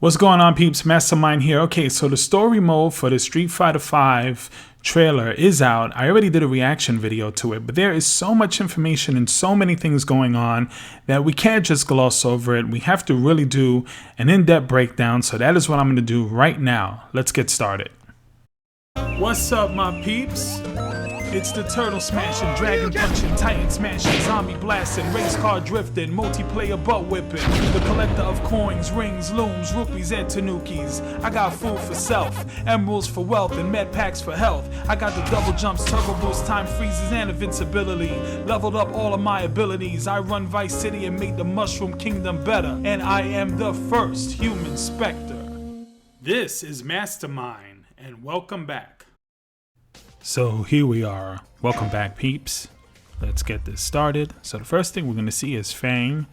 What's going on, peeps? Mastermind here. Okay, so the story mode for the Street Fighter V trailer is out. I already did a reaction video to it, but there is so much information and so many things going on that we can't just gloss over it. We have to really do an in-depth breakdown, so that is what I'm going to do right now. Let's get started. What's up, my peeps? It's the turtle smashing, dragon punching, titan smashing, zombie blasting, race car drifting, multiplayer butt whipping, the collector of coins, rings, looms, rupees, and tanukis. I got food for self, emeralds for wealth, and med packs for health. I got the double jumps, turbo boost, time freezes, and invincibility. Leveled up all of my abilities. I run Vice City and made the Mushroom Kingdom better, and I am the first human Spectre. This is Mastermind, and welcome back. So here we are. Welcome back, peeps. Let's get this started. So the first thing we're going to see is F.A.N.G,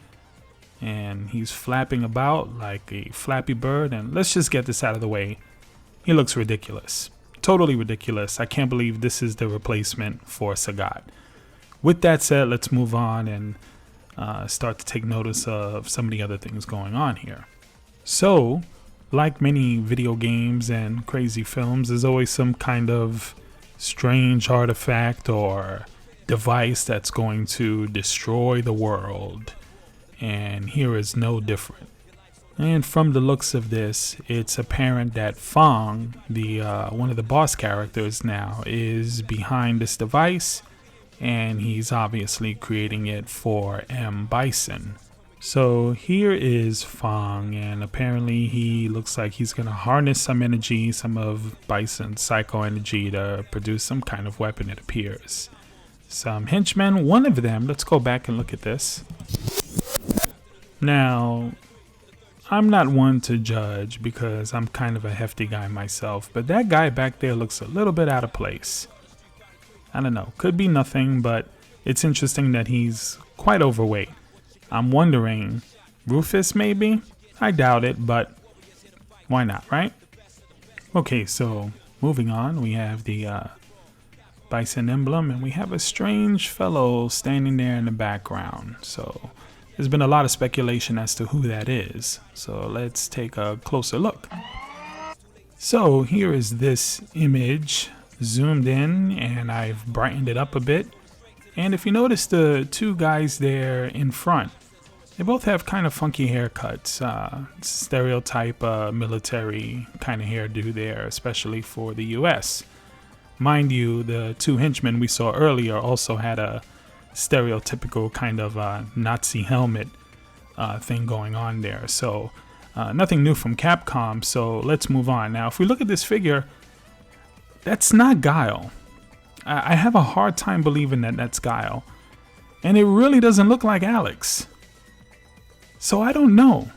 and he's flapping about like a flappy bird, and let's just get this out of the way. He looks ridiculous. Totally ridiculous. I can't believe this is the replacement for Sagat. With that said, let's move on and start to take notice of some of the other things going on here. So, like many video games and crazy films, there's always some kind of strange artifact or device that's going to destroy the world, and here is no different. And from the looks of this, it's apparent that F.A.N.G, the one of the boss characters now, is behind this device, and he's obviously creating it for M. Bison. So here is F.A.N.G, and apparently he looks like he's going to harness some energy, some of Bison's psycho energy, to produce some kind of weapon, it appears. Some henchmen, one of them, let's go back and look at this. Now, I'm not one to judge because I'm kind of a hefty guy myself, but that guy back there looks a little bit out of place. I don't know, could be nothing, but it's interesting that he's quite overweight. I'm wondering, Rufus maybe? I doubt it, but why not, right? Okay, so moving on, we have the Bison emblem, and we have a strange fellow standing there in the background. So there's been a lot of speculation as to who that is. So let's take a closer look. So here is this image zoomed in, and I've brightened it up a bit. And if you notice the two guys there in front, they both have kind of funky haircuts, stereotype military kind of hairdo there, especially for the US. Mind you, the two henchmen we saw earlier also had a stereotypical kind of Nazi helmet thing going on there. So nothing new from Capcom, so let's move on. Now, if we look at this figure, that's not Guile. I have a hard time believing that that's Guile. And it really doesn't look like Alex. So I don't know.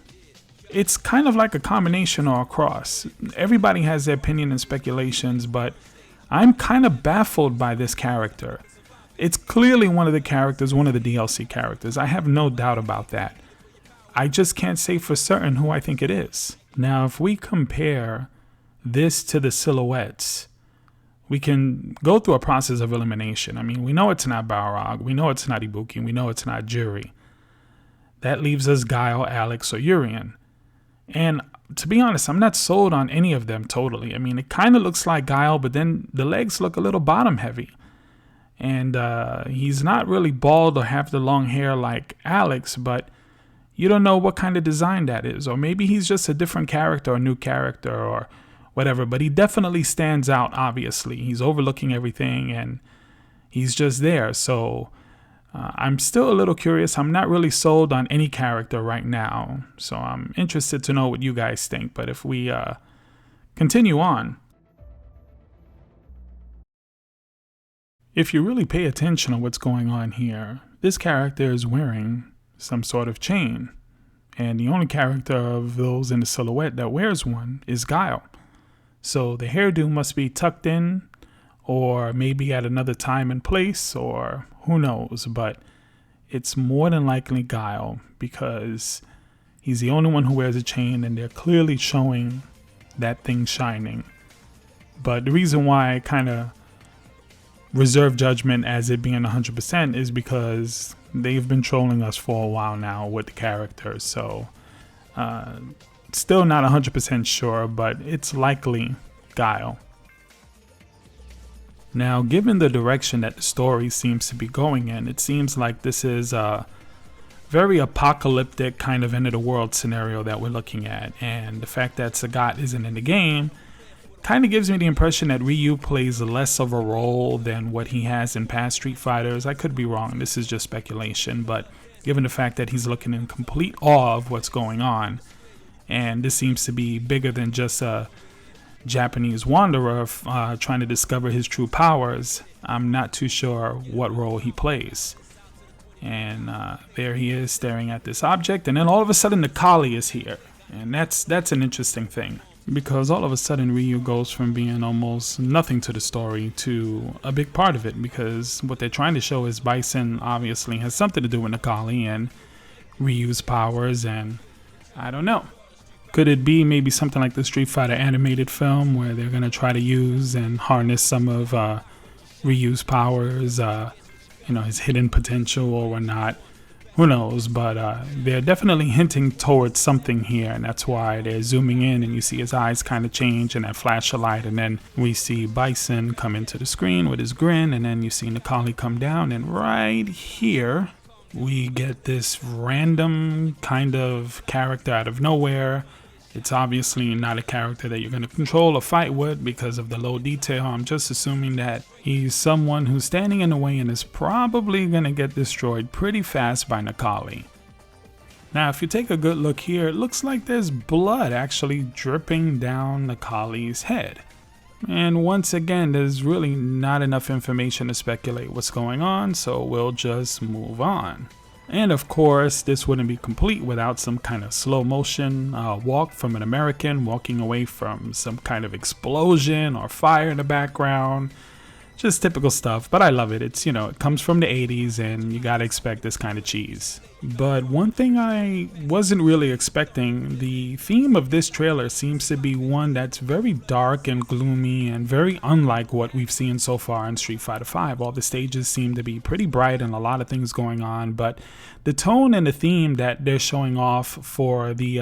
It's kind of like a combination or a cross. Everybody has their opinion and speculations, but I'm kind of baffled by this character. It's clearly one of the characters, one of the DLC characters. I have no doubt about that. I just can't say for certain who I think it is. Now, if we compare this to the silhouettes, we can go through a process of elimination. I mean, we know it's not Balrog, we know it's not Ibuki, we know it's not Juri. That leaves us Guile, Alex, or Urien. And to be honest, I'm not sold on any of them totally. I mean, it kind of looks like Guile, but then the legs look a little bottom heavy. And he's not really bald or have the long hair like Alex, but you don't know what kind of design that is. Or maybe he's just a different character, or a new character, or whatever. But he definitely stands out, obviously. He's overlooking everything, and he's just there. So I'm still a little curious. I'm not really sold on any character right now, so I'm interested to know what you guys think. But if we continue on, if you really pay attention to what's going on here, this character is wearing some sort of chain, and the only character of those in the silhouette that wears one is Guile. So the hairdo must be tucked in, or maybe at another time and place, or who knows, but it's more than likely Guile because he's the only one who wears a chain, and they're clearly showing that thing shining. But the reason why I kind of reserve judgment as it being 100% is because they've been trolling us for a while now with the characters. So Still not 100% sure, but it's likely Guile. Now, given the direction that the story seems to be going in, it seems like this is a very apocalyptic kind of end of the world scenario that we're looking at. And the fact that Sagat isn't in the game kind of gives me the impression that Ryu plays less of a role than what he has in past Street Fighters. I could be wrong, this is just speculation, but given the fact that he's looking in complete awe of what's going on, and this seems to be bigger than just a Japanese wanderer trying to discover his true powers, I'm not too sure what role he plays. And there he is staring at this object, and then all of a sudden Necalli is here, and that's an interesting thing, because all of a sudden Ryu goes from being almost nothing to the story to a big part of it, because what they're trying to show is Bison obviously has something to do with Necalli and Ryu's powers, and I don't know. Could it be maybe something like the Street Fighter animated film where they're going to try to use and harness some of Ryu's powers, his hidden potential or whatnot? Who knows, but they're definitely hinting towards something here, and that's why they're zooming in and you see his eyes kind of change and that flash of light, and then we see Bison come into the screen with his grin, and then you see Necalli come down, and right here we get this random kind of character out of nowhere. It's obviously not a character that you're going to control or fight with because of the low detail. I'm just assuming that he's someone who's standing in the way and is probably going to get destroyed pretty fast by Necalli. Now, if you take a good look here, it looks like there's blood actually dripping down Necalli's head. And once again, there's really not enough information to speculate what's going on, so we'll just move on. And of course, this wouldn't be complete without some kind of slow motion walk from an American walking away from some kind of explosion or fire in the background. Just typical stuff, but I love it. It's, it comes from the 80s and you gotta expect this kind of cheese. But one thing I wasn't really expecting, the theme of this trailer seems to be one that's very dark and gloomy and very unlike what we've seen so far in Street Fighter V. All the stages seem to be pretty bright and a lot of things going on, but the tone and the theme that they're showing off for the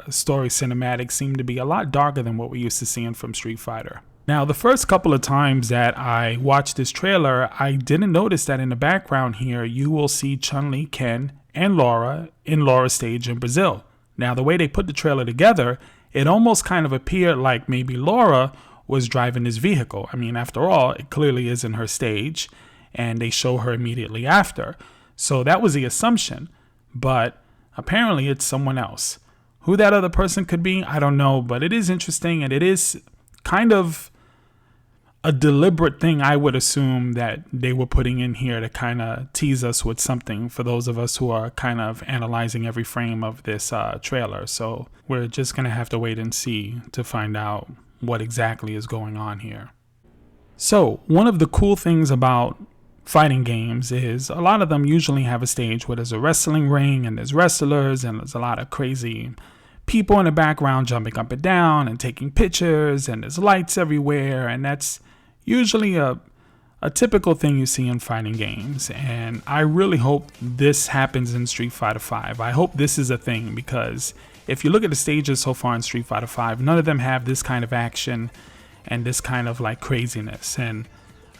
story cinematic seem to be a lot darker than what we're used to seeing from Street Fighter. Now, the first couple of times that I watched this trailer, I didn't notice that in the background here, you will see Chun-Li, Ken, and Laura in Laura's stage in Brazil. Now, the way they put the trailer together, it almost kind of appeared like maybe Laura was driving this vehicle. I mean, after all, it clearly isn't her stage, and they show her immediately after. So that was the assumption, but apparently it's someone else. Who that other person could be, I don't know, but it is interesting, and it is kind of a deliberate thing, I would assume, that they were putting in here to kind of tease us with something for those of us who are kind of analyzing every frame of this trailer. So we're just going to have to wait and see to find out what exactly is going on here. So one of the cool things about fighting games is a lot of them usually have a stage where there's a wrestling ring and there's wrestlers and there's a lot of crazy people in the background jumping up and down and taking pictures, and there's lights everywhere, and that's usually a typical thing you see in fighting games. And I really hope this happens in Street Fighter V. I hope this is a thing, because if you look at the stages so far in Street Fighter V, none of them have this kind of action and this kind of like craziness. And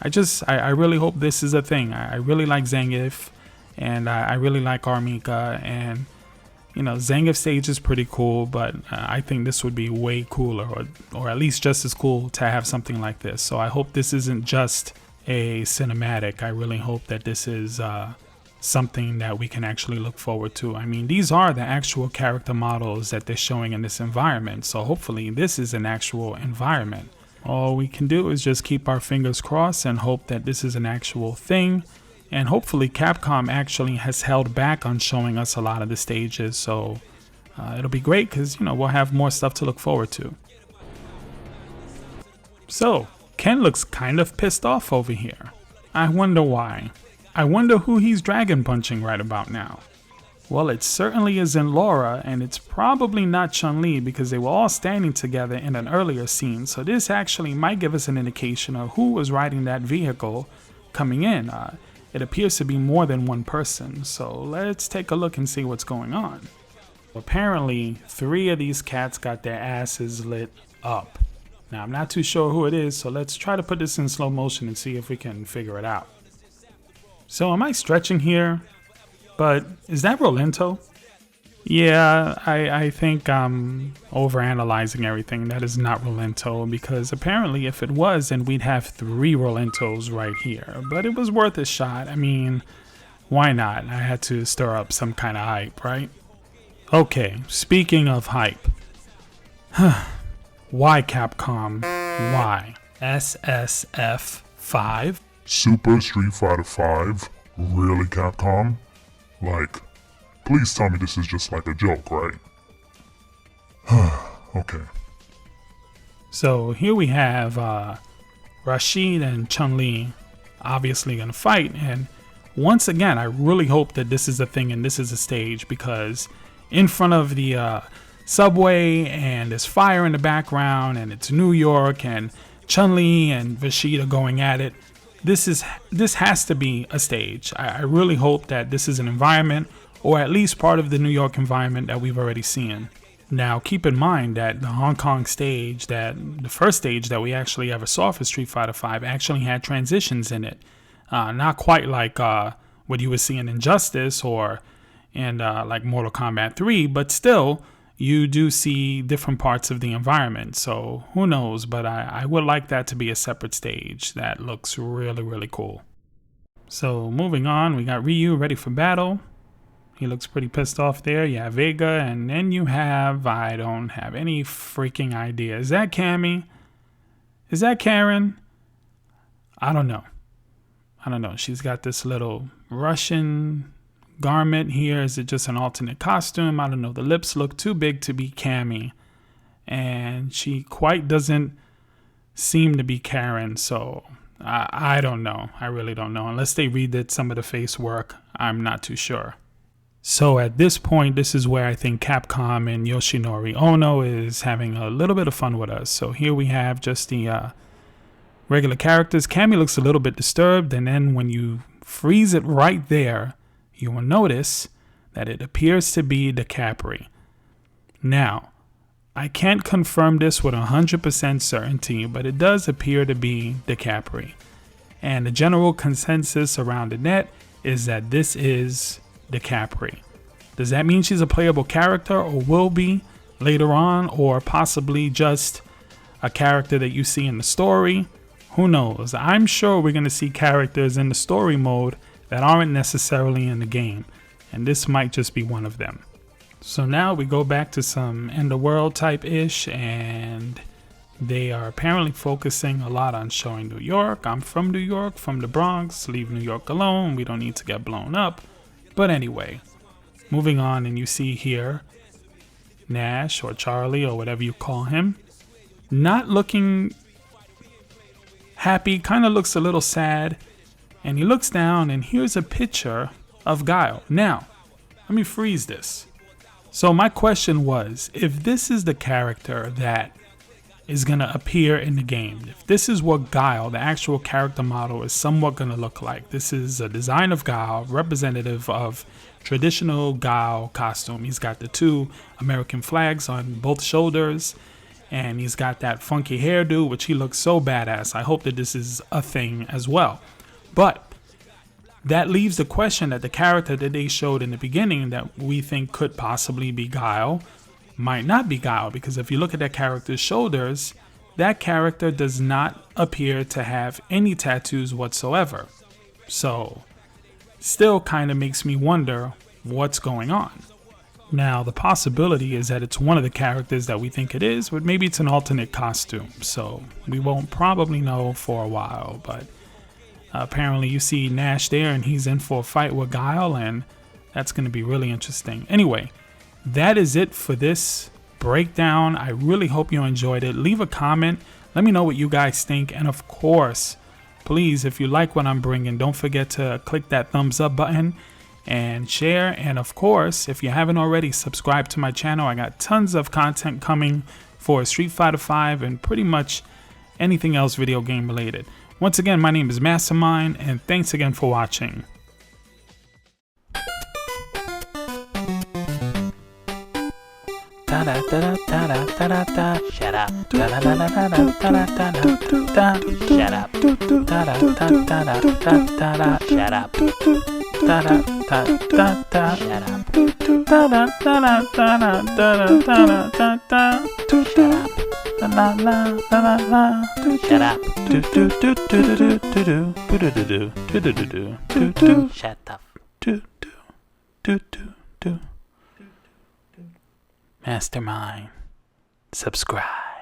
I really hope this is a thing. I really like Zangief, and I really like Armika, and Zangief stage is pretty cool, but I think this would be way cooler, or at least just as cool to have something like this. So I hope this isn't just a cinematic. I really hope that this is something that we can actually look forward to. I mean, these are the actual character models that they're showing in this environment, so hopefully this is an actual environment. All we can do is just keep our fingers crossed and hope that this is an actual thing. And hopefully Capcom actually has held back on showing us a lot of the stages, so it'll be great because, we'll have more stuff to look forward to. So, Ken looks kind of pissed off over here. I wonder why. I wonder who he's dragon punching right about now. Well, it certainly isn't Laura, and it's probably not Chun-Li because they were all standing together in an earlier scene, so this actually might give us an indication of who was riding that vehicle coming in. It appears to be more than one person, so let's take a look and see what's going on. Apparently, 3 of these cats got their asses lit up. Now, I'm not too sure who it is, so let's try to put this in slow motion and see if we can figure it out. So, am I stretching here? But is that Rolento? Yeah, I think I'm overanalyzing everything. That is not Rolento, because apparently if it was, then we'd have 3 Rolentos right here. But it was worth a shot. I mean, why not? I had to stir up some kind of hype, right? Okay, speaking of hype. Why Capcom? Why? SSF5? Super Street Fighter 5? Really, Capcom? Like, please tell me this is just like a joke, right? Okay. So here we have Rashid and Chun-Li obviously gonna fight, and once again I really hope that this is a thing and this is a stage, because in front of the subway and there's fire in the background and it's New York and Chun-Li and Rashid are going at it. This has to be a stage. I really hope that this is an environment, or at least part of the New York environment that we've already seen. Now, keep in mind that the Hong Kong stage, the first stage that we actually ever saw for Street Fighter V, actually had transitions in it. Not quite like what you would see in Injustice or in like Mortal Kombat 3, but still, you do see different parts of the environment. So who knows, but I would like that to be a separate stage. That looks really, really cool. So moving on, we got Ryu ready for battle. He looks pretty pissed off there. You have Vega, and then you have, I don't have any freaking idea. Is that Cammy? Is that Karen? I don't know. She's got this little Russian garment here. Is it just an alternate costume? I don't know. The lips look too big to be Cammy, and she quite doesn't seem to be Karen, so I don't know. I really don't know. Unless they redid some of the face work, I'm not too sure. So at this point, this is where I think Capcom and Yoshinori Ono is having a little bit of fun with us. So here we have just the regular characters. Cammy looks a little bit disturbed, and then when you freeze it right there, you will notice that it appears to be the Capri. Now, I can't confirm this with 100% certainty, but it does appear to be the Capri. And the general consensus around the net is that this is the Capri. Does that mean she's a playable character, or will be later on, or possibly just a character that you see in the story? Who knows? I'm sure we're going to see characters in the story mode that aren't necessarily in the game, and this might just be one of them. So now we go back to some end of world type ish, and they are apparently focusing a lot on showing New York. I'm from New York, from the Bronx. Leave New York alone. We don't need to get blown up. But anyway, moving on, and you see here Nash, or Charlie, or whatever you call him, not looking happy, kind of looks a little sad, and he looks down, and here's a picture of Guile. Now, let me freeze this. So my question was, if this is the character that is going to appear in the game, if this is what Guile, the actual character model, is somewhat going to look like, this is a design of Guile, representative of traditional Guile costume. He's got the 2 American flags on both shoulders, and he's got that funky hairdo, which he looks so badass. I hope that this is a thing as well. But that leaves the question that the character that they showed in the beginning that we think could possibly be Guile might not be Guile, because if you look at that character's shoulders, that character does not appear to have any tattoos whatsoever. So, still kind of makes me wonder what's going on. Now, the possibility is that it's one of the characters that we think it is, but maybe it's an alternate costume, so we won't probably know for a while. But apparently you see Nash there, and he's in for a fight with Guile, and that's going to be really interesting. Anyway, that is it for this breakdown. I really hope you enjoyed it. Leave a comment. Let me know what you guys think. And of course, please, if you like what I'm bringing, don't forget to click that thumbs up button and share. And of course, if you haven't already, subscribe to my channel. I got tons of content coming for Street Fighter V and pretty much anything else video game related. Once again, my name is Mastermind, and thanks again for watching. Shut up. Shut up. Shut up. Shut up. Mastermind. Subscribe.